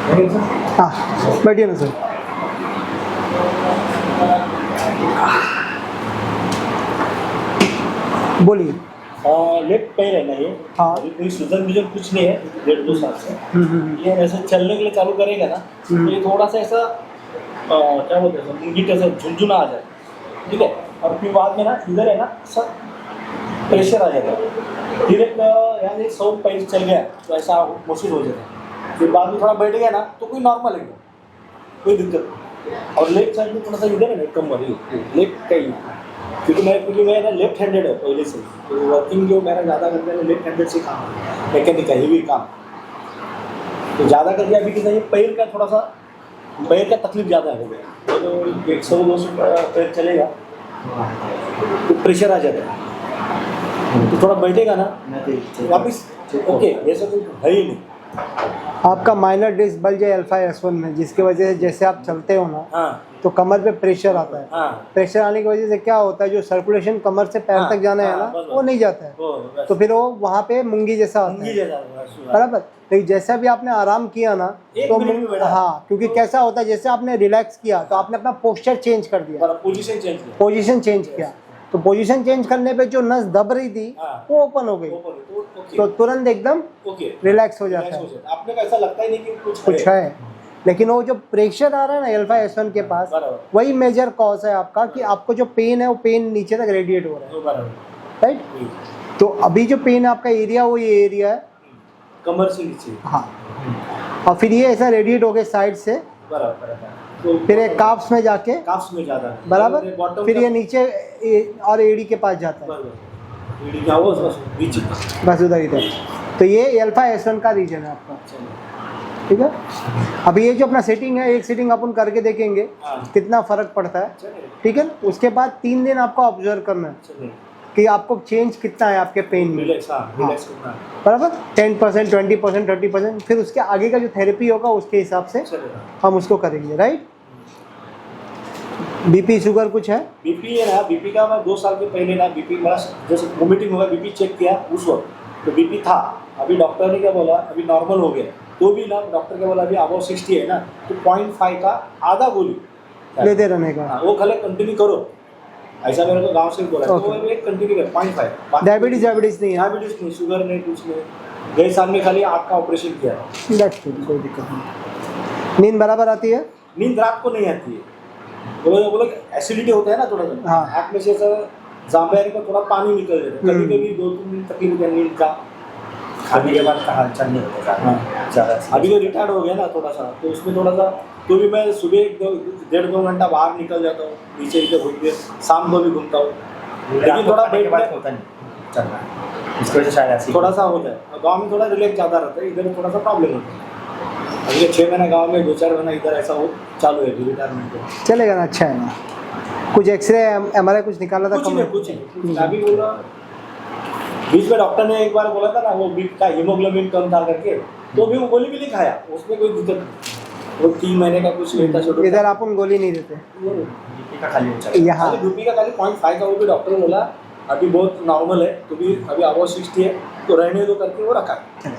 हाँ बैठिए ना सर। बोलिए। लेफ्ट पैर है ना ये। हाँ। अभी कोई सूजन वूजन कुछ नहीं है 1.5-2 साल से। ये ऐसे चलने के लिए चालू करेगा ना तो ये थोड़ा सा ऐसा क्या बोलते हैं मुंगी कैसा झुनझुना आ जाए, ठीक है। और फिर बाद में ना इधर है ना सब प्रेशर आ जाता है, फिर एक यहाँ से 100 पैर चल गया तो ऐसा मुश्किल हो जाता है। फिर बाद में थोड़ा बैठ गया ना तो कोई नॉर्मल है, कोई दिक्कत नहीं। और लेफ्ट साइड में थोड़ा सा इधर है ना कम वाली लेफ्ट का ही, क्योंकि मेरा लेफ्ट हैंडेड है पहले से, तो वर्किंग जो मेरा ज़्यादा करते हैं लेफ्ट हैंडेड से काम है, मैकेनिकल हेवी काम। तो ज़्यादा करके अभी कितना ये पैर का थोड़ा सा पैर का तकलीफ ज़्यादा हो गया, तो 100-200 पैर चलेगा तो प्रेशर आ जाता है, तो थोड़ा बैठेगा ना वापिस ओके, ऐसा कुछ है ही नहीं। आपका माइनर डिस्क बल्ज है अल्फा S1 में, जिसकी वजह से जैसे आप चलते हो ना हाँ तो कमर पे प्रेशर आता है। हाँ प्रेशर आने की वजह से क्या होता है, जो सर्कुलेशन कमर से पैर हाँ, तक जाना है हाँ, ना बस, वो नहीं जाता है, बस। तो फिर वो वहाँ पे मुंगी जैसा आता मुंगी है, जैसा बस। बराबर। लेकिन जैसा भी आपने आराम किया ना एक तो मिनट में बैठा। हाँ, क्योंकि कैसा होता है जैसे आपने रिलैक्स किया तो आपने अपना पोस्चर चेंज कर दिया, पोजीशन चेंज किया। पोजीशन चेंज किया, तो पोजीशन चेंज करने पे जो नस दब रही थी हाँ। वो ओपन हो गई, ओके तो तुरंत एकदम ओके रिलैक्स हो जाता है। आपने को ऐसा लगता ही नहीं कि कुछ है, लेकिन वो जो प्रेशर आ रहा है ना अल्फा S1 के पास, बराबर। वही मेजर कॉज है आपका कि आपको जो पेन है वो पेन नीचे तक रेडिएट हो रहा है, बराबर। राइट। तो अभी जो पेन है आपका एरिया वो ये एरिया है, कमर से नीचे। हाँ, और फिर ये ऐसा रेडिएट हो गया साइड से, बराबर तो फिर एक काफ्स में जाके काफ्स में ज़्यादा है। बराबर, फिर ये नीचे और एड़ी के पास जाता है, बराबर रीडिंग क्या बस बस नीचे। बस उधर इधर। तो ये अल्फा S1 का रीजन है आपका, ठीक है। अभी ये जो अपना सेटिंग है, एक सेटिंग अपन करके देखेंगे हाँ। कितना फर्क पड़ता है, चलेगा। ठीक है। उसके बाद 3 दिन आपको ऑब्जर्व करना है चलेगा। कि आपको चेंज कितना है आपके पेन में, रिलैक्स रिलैक्स करना है। बराबर। 10%, 20%, 30%, फिर उसके आगे का जो थेरेपी होगा उसके हिसाब से चलेगा। हम उसको करेंगे, राइट। बीपी शुगर कुछ है? बीपी है ना, बीपी का मैं 2 साल के पहले ना बीपी मेरा जैसे वोमिटिंग होगा बीपी चेक किया उस वक्त तो बीपी था। अभी डॉक्टर ने क्या बोला अभी नॉर्मल हो गया, तो भी ना डॉक्टर क्या बोला अभी अबाव 60 है ना तो 0.5 का आधा गोली लेते रहने का। हाँ, वो खाली कंटिन्यू करो, ऐसा मेरे को गांव से बोला। तो Okay. वो एक कंटिन्यू कर 0.5। डायबिटीज नहीं है? डायबिटीज नहीं, शुगर नहीं, कुछ नहीं। गए साल में खाली आँख का ऑपरेशन किया है। That's good, कोई दिक्कत नहीं। नींद बराबर आती है? नींद रात को नहीं आती है, बोलो एसिडिटी होता है ना थोड़ा सा, हाँ। आँख में से ऐसा जाम्बेरी का थोड़ा पानी निकल जाता है। कभी कभी 2-3 दिन तकलीफ होती है नींद का। खाने के बाद कहाँ चल नहीं होता ज़्यादा। अभी तो रिटायर्ड हो गया ना थोड़ा सा, तो उसमें थोड़ा सा तो भी मैं सुबह 1.5-2 घंटा बाहर निकल जाता हूँ, नीचे इधर घूम के शाम को भी घूमता हूँ, लेकिन थोड़ा खाने के बैठ बाद में होता नहीं चलना, इसकी वजह से शायद ऐसी थोड़ा सा हो जाए। और गाँव में थोड़ा रिलैक्स ज़्यादा रहता है, इधर थोड़ा सा प्रॉब्लम होता है। अगले 6 महीना गाँव में, 2-4 महीना इधर ऐसा हो चालू है रिटायरमेंट को। चलेगा ना, अच्छा है ना। कुछ एक्सरे MRI कुछ निकाला था? कुछ नहीं, कुछ नहीं। अभी बोल रहा बीच में डॉक्टर ने एक बार बोला था ना वो बीप का हीमोग्लोबिन कम था करके, तो भी वो गोली भी नहीं खाया, उसमें कोई दिक्कत नहीं। वो 3 महीने का कुछ लेता छोटा। इधर अपन गोली नहीं देते बीपी का खाली हो चला। यहाँ। खाली बीपी का खाली 0.5 का, वो भी डॉक्टर ने बोला अभी बहुत नॉर्मल है, तो भी अभी अबाव 60 है तो रहने दो करके वो रखा है।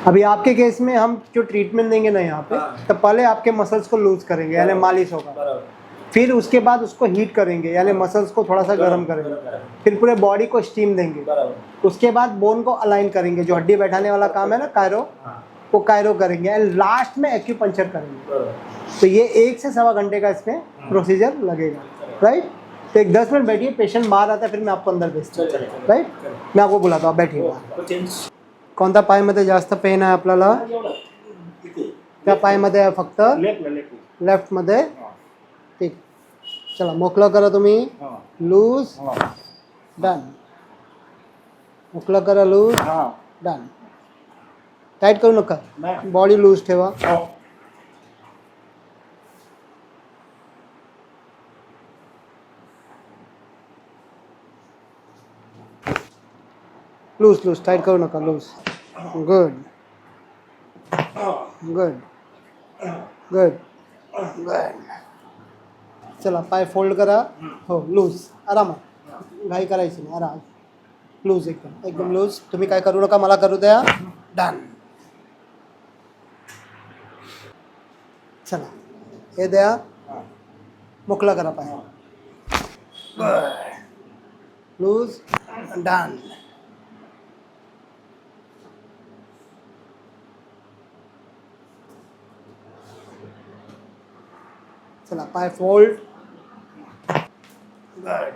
अभी आपके केस में हम जो ट्रीटमेंट देंगे ना यहाँ पे, हाँ। तो पहले आपके मसल्स को लूज करेंगे यानी मालिश होगा, बराबर फिर उसके बाद उसको हीट करेंगे यानी मसल्स को थोड़ा सा गर्म करेंगे, फिर पूरे बॉडी को स्टीम देंगे, बराबर। उसके बाद बोन को अलाइन करेंगे, जो हड्डी बैठाने वाला काम है ना कायरो, हाँ, वो कायरो करेंगे, एंड लास्ट में एक्यूपंक्चर करेंगे। बराबर। तो ये 1 से सवा घंटे का इसमें प्रोसीजर लगेगा, राइट। तो एक 10 मिनट बैठिए, पेशेंट बाहर आता है, फिर मैं आपको अंदर भेजता हूँ, राईट। मैं आपको बुलाता हूँ, बैठिए। तो चेंज कोणत्या पायमध्ये जास्त पेन आहे आपल्याला? त्या पायमध्ये आहे फक्त लेफ्ट लेफ्टमध्ये, ठीक। चला मोकळं करा तुम्ही, लूज, डन। मोकळं करा, लूज, डन। टाईट करू नका, बॉडी लूज ठेवा। लूज लूज, टाईट करू नका, loose. Good good good good. चला पाय फोल्ड करा, हो लूज, आरामात, घाई करायची नाही, आराम, लूज, एकदम एकदम लूज। तुम्ही काय करू नका, मला करू द्या, डन। चला हे द्या, मोकळा करा पाय. Loose, done. चला पाय फोल्ड. गुड.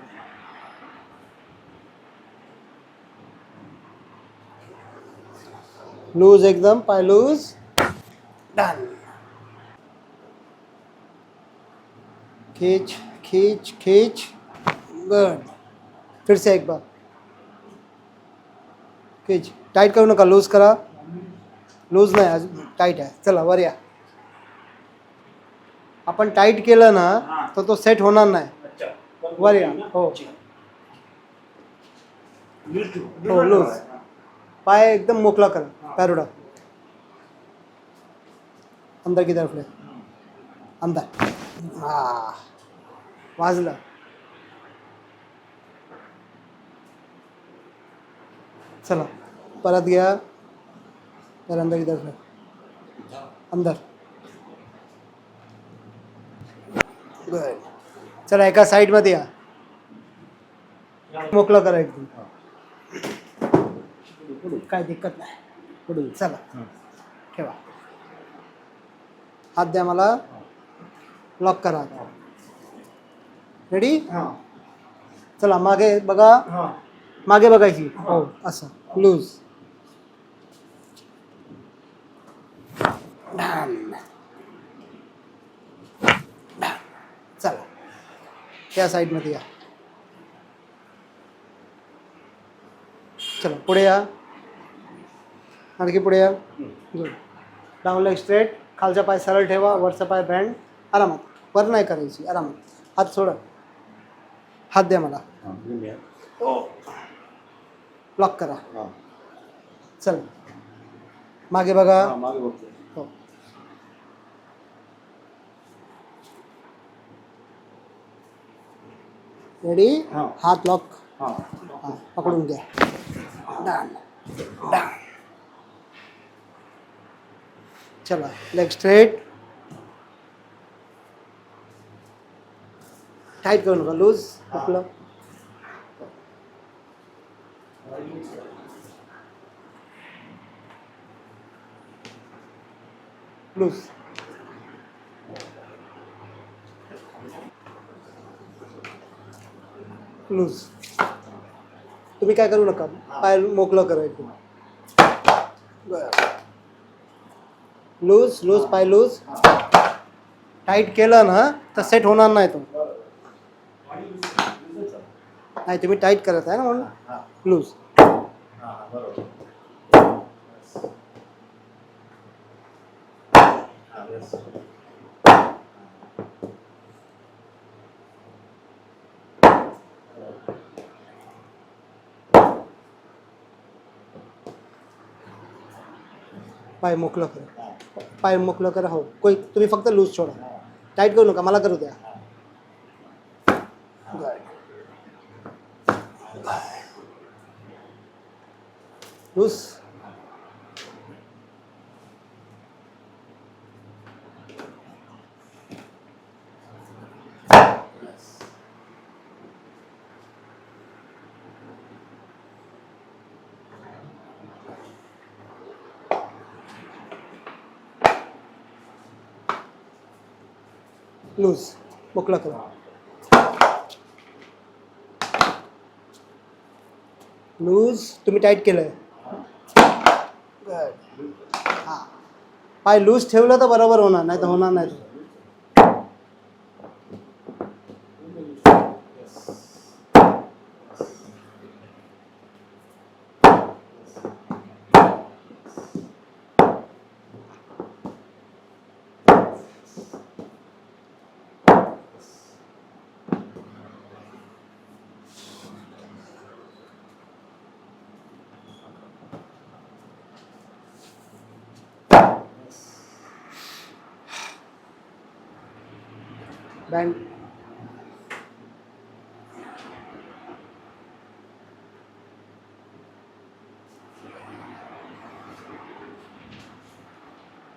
लूज एकदम, पाय लूज. डन. खींच खींच खींच. गुड. फिर से एक बार खींच. टाइट करू नका, लूज करा. लूज नाही, अजून टाईट आहे. चला वर या. आपण टाईट केलं ना तर तो सेट होणार नाही. अच्छा वर या. हो हो लूज. पाय एकदम मोकळा करा. पॅरोडा अंदर की तरफ ले. अंदर. हा वाजलं. चला परत घ्या. तर अंदर की तरफ ले. अंदर. गुड. चला एका साईडमध्ये या. मोकळं करा एकदम. काय दिक्कत नाही. पुढे चला ठेवा. हात द्या मला. लॉक करा. रेडी. चला मागे बघा. मागे बघायची. हो असं लूज. चला त्या साईडमध्ये या. चला पुढे या. आणखी पुढे या. गुड. Down leg straight. खालचा पाय सरळ ठेवा, वरचा पाय बँड. आरामात. वर नाही करायची. आरामात. हात सोडा. हात द्या मला. लॉक करा. चल मागे बघा. हो रेडी. हात लॉक. पकडून घ्या. Done done. चला लेग स्ट्रेट. टाईट करू नका. लूज आपलं. लूज. लूज. तुम्ही काय करू नका. पाय मोकळं करायचं. Loose loose. पाय लूज. टाईट केलं ना तर सेट होणार नाही तो. नाही तुम्ही टाईट करत आहे ना म्हणून. लूज. पाय मोकळं करा. पाय मोकळं करा. हो कोई तुम्ही फक्त लूज सोडा. टाईट करू नका. मला करू द्या. लूज. लूज. मोकळा करा. लूज. तुम्ही टाईट केलंय. हां पाय लूज ठेवलं तर बरोबर होणार. नाही तर होणार नाही. बँड.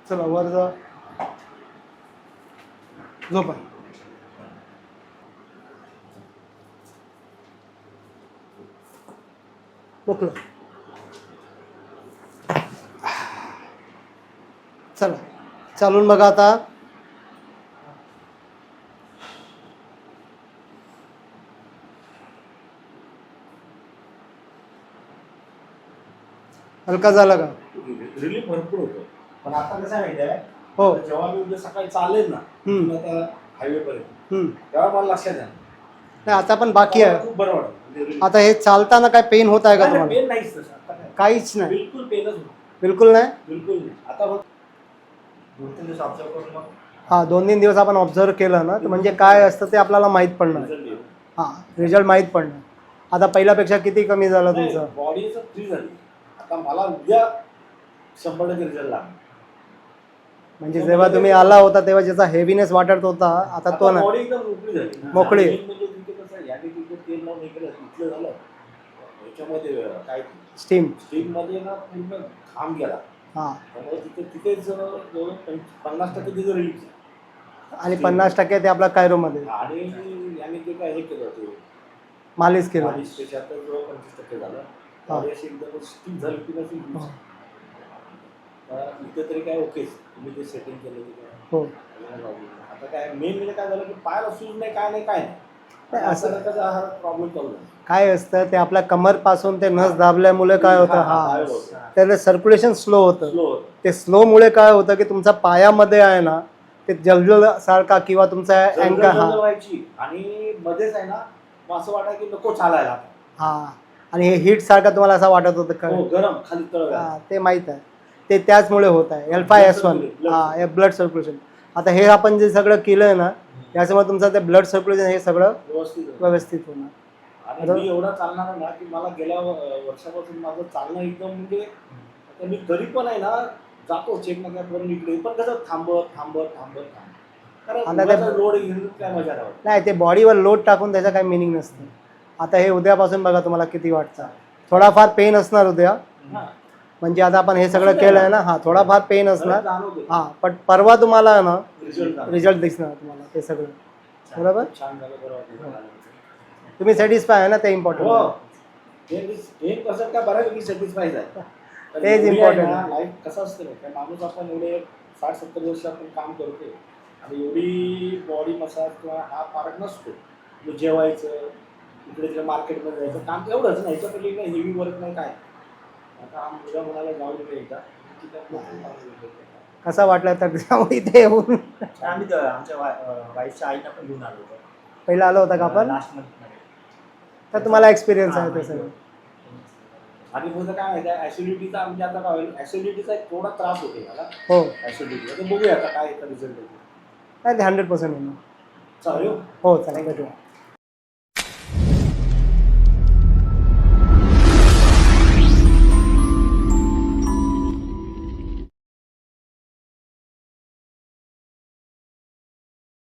चला वर जा. झोपा. मोकळं. चला चालून बघा आता. हलका झाला का? रिलीफ भरपूर होतो. पण आता कसं आहे माहिती आहे, हो. जेव्हा मी उद्या सकाळी चालेल ना हायवे पर्यंत, तेव्हा मला लक्षात आहे नाही आता पण बाकी आहे. खूप बरं वाटतं. आता हे चालताना काय पेन होत आहे का तुम्हाला? पेन नाहीच तसं आता काय. काहीच नाही. बिलकुल पेनच होत बिलकुल नाही. बिलकुल नाही. आता बघ 2-3 दिवस ऑब्झर्व करून मग हां 2-3 दिवस आपण ऑब्झर्व केलं ना तर म्हणजे काय असतं ते आपल्याला माहीत पडणार. result येईल. हां रिझल्ट माहीत पडणार. आता पहिल्यापेक्षा किती कमी झालं तुमचं? बॉडीचं फ्री झाली. आता मला उद्या 100% रिझल्ट लागला. म्हणजे जेव्हा तुम्ही आला होता तेव्हा ज्याचा हेवीनेस वाटत होता आता तो नाही. बॉडी एकदम मोकळी झाली. मोकळी. आणि म्हणजे तिथे कसं आहे, याने तिथे तेल लावून हे केलं, इथलं झालं याच्यामध्ये काय स्टीम. स्टीम मध्ये ना पूर्ण घाम गेला. हां त्यामुळे तिथेच जवळ 50% तिथं रिलीफ झालं. आणि 50% ते आपल्या कायरोमध्ये आणि याने ते काय हे केलं ते मालिश केलं. मालिश त्याच्यात जवळ 25% झालं. बॉडी अशी एकदम स्टीम झाली की नसेल. इथे तरी काय ओकेच, तुम्ही जे सेटिंग केलं ते काय हो. आता काय मेन म्हणजे काय झालं की पायाला सूज नाही, काय नाही, काय नाही. असं नका हा प्रॉब्लेम चालू झाला. काय असतं ते आपल्या कमरपासून ते नस दाबल्यामुळे काय होतं काय हा होतं? त्याला सर्क्युलेशन स्लो होतं. स्लो होतं. ते स्लोमुळे काय होतं की तुमचा पायामध्ये आहे ना ते जलजल सारखा किंवा तुमचा अँकर जळजळ व्हायची आणि मध्येच आहे ना मग असं वाटायचं की नको चालायला. हा आणि हे हीट सारखं तुम्हाला असं वाटत होतं का? हो, गरम खाली तळ. हा, ते माहीत आहे. ते त्याचमुळे होत आहे L5S1. हा ब्लड सर्क्युलेशन. आता हे आपण जे सगळं केलंय ना याच्यामुळे तुमचं ते ब्लड सर्क्युलेशन हे सगळं व्यवस्थित होणार. आणि मी एवढा चालणार ना की मला गेल्या वर्षापासून माझं चालणं एकदम म्हणजे आता मी तरी पण आहे ना जातो चेक नका करून इकडे, पण कसं थांबत कारण लोड घेऊन काय मजा नाही. नाही ते बॉडीवर लोड टाकून त्याचं काही मिनिंग नसतं. आता हे उद्यापासून बघा तुम्हाला किती वाटतं. थोडाफार पेन असणार उद्या, म्हणजे आता आपण हे सगळं केलं आहे ना. हां थोडाफार पेन असणार. हां पण परवा तुम्हाला ना रिझल्ट दिसणार तुम्हाला ते सगळं. बरोबर. छान झालं, बरोबर. तुम्ही सॅटिस्फाय आहे ना ते इम्पॉर्टंट. काय बऱ्यापैकी सॅटिस्फाईड आहे. तेच इम्पॉर्टंट. लाईफ कसं असतं ना, माणूस आपण एवढे 60-70 वर्ष आपण काम करतो आणि एवढी बॉडी मसाज किंवा हा फरक नसतो. जेवायचं इकडे तिकडे मार्केटमध्ये जायचं काम एवढंच नाही, याच्यापैकी काही हेवी वर्क नाही काय. आता हा मुलगा म्हणाला जाऊ दे एकदा. कसा वाटला तर इथे येऊन? आम्ही आमच्या वाईफच्या आईला पण घेऊन आलो होतो. पहिला आलो होता का आपण? लास्ट मंथमध्ये. तर तुम्हाला एक्सपिरियन्स आहे ते सगळं. आणि पुढचं काय माहिती आहे, ऍसिडिटीचा म्हणजे आता काय होईल, ऍसिडिटीचा एक थोडा त्रास होतो मला. हो ऍसिडिटी बघूया आता काय रिझल्ट येतो. नाही ते 100% होणार. चालेल. हो चालेल भेटूया.